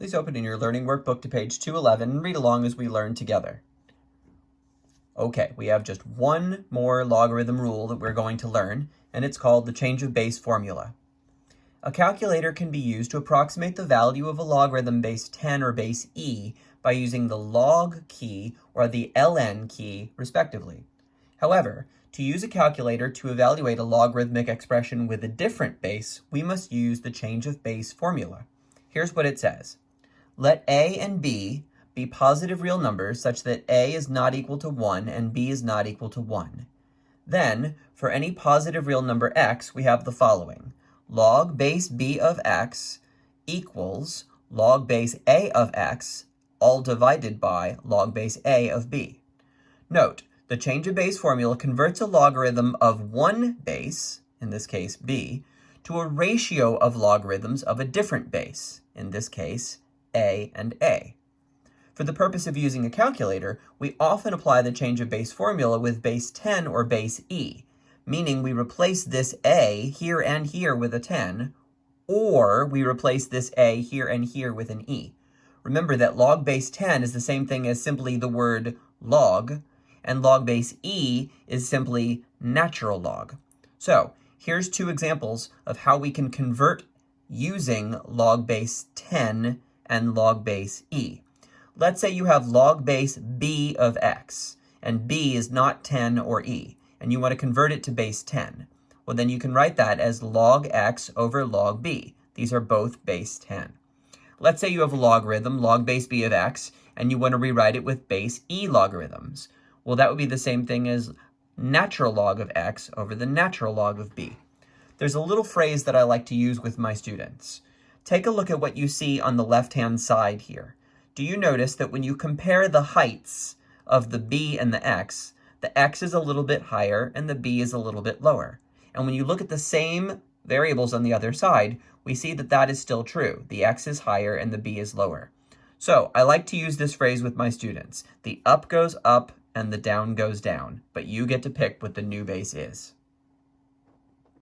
Please open in your learning workbook to page 211 and read along as we learn together. Okay, we have just one more logarithm rule that we're going to learn, and it's called the change of base formula. A calculator can be used to approximate the value of a logarithm base 10 or base e by using the log key or the ln key, respectively. However, to use a calculator to evaluate a logarithmic expression with a different base, we must use the change of base formula. Here's what it says. Let a and b be positive real numbers such that a is not equal to 1 and b is not equal to 1. Then, for any positive real number x, we have the following. Log base b of x equals log base a of x, all divided by log base a of b. Note, the change of base formula converts a logarithm of one base, in this case b, to a ratio of logarithms of a different base, in this case a and a. For the purpose of using a calculator, we often apply the change of base formula with base 10 or base e, meaning we replace this a here and here with a 10, or we replace this a here and here with an e. Remember that log base 10 is the same thing as simply the word log, and log base e is simply natural log. So here's two examples of how we can convert using log base 10 and log base e. Let's say you have log base b of x, and b is not 10 or e, and you want to convert it to base 10. Well, then you can write that as log x over log b. These are both base 10. Let's say you have a logarithm, log base b of x, and you want to rewrite it with base e logarithms. Well, that would be the same thing as natural log of x over the natural log of b. There's a little phrase that I like to use with my students. Take a look at what you see on the left-hand side here. Do you notice that when you compare the heights of the b and the x is a little bit higher and the b is a little bit lower? And when you look at the same variables on the other side, we see that that is still true. The x is higher and the b is lower. So I like to use this phrase with my students. The up goes up and the down goes down, but you get to pick what the new base is.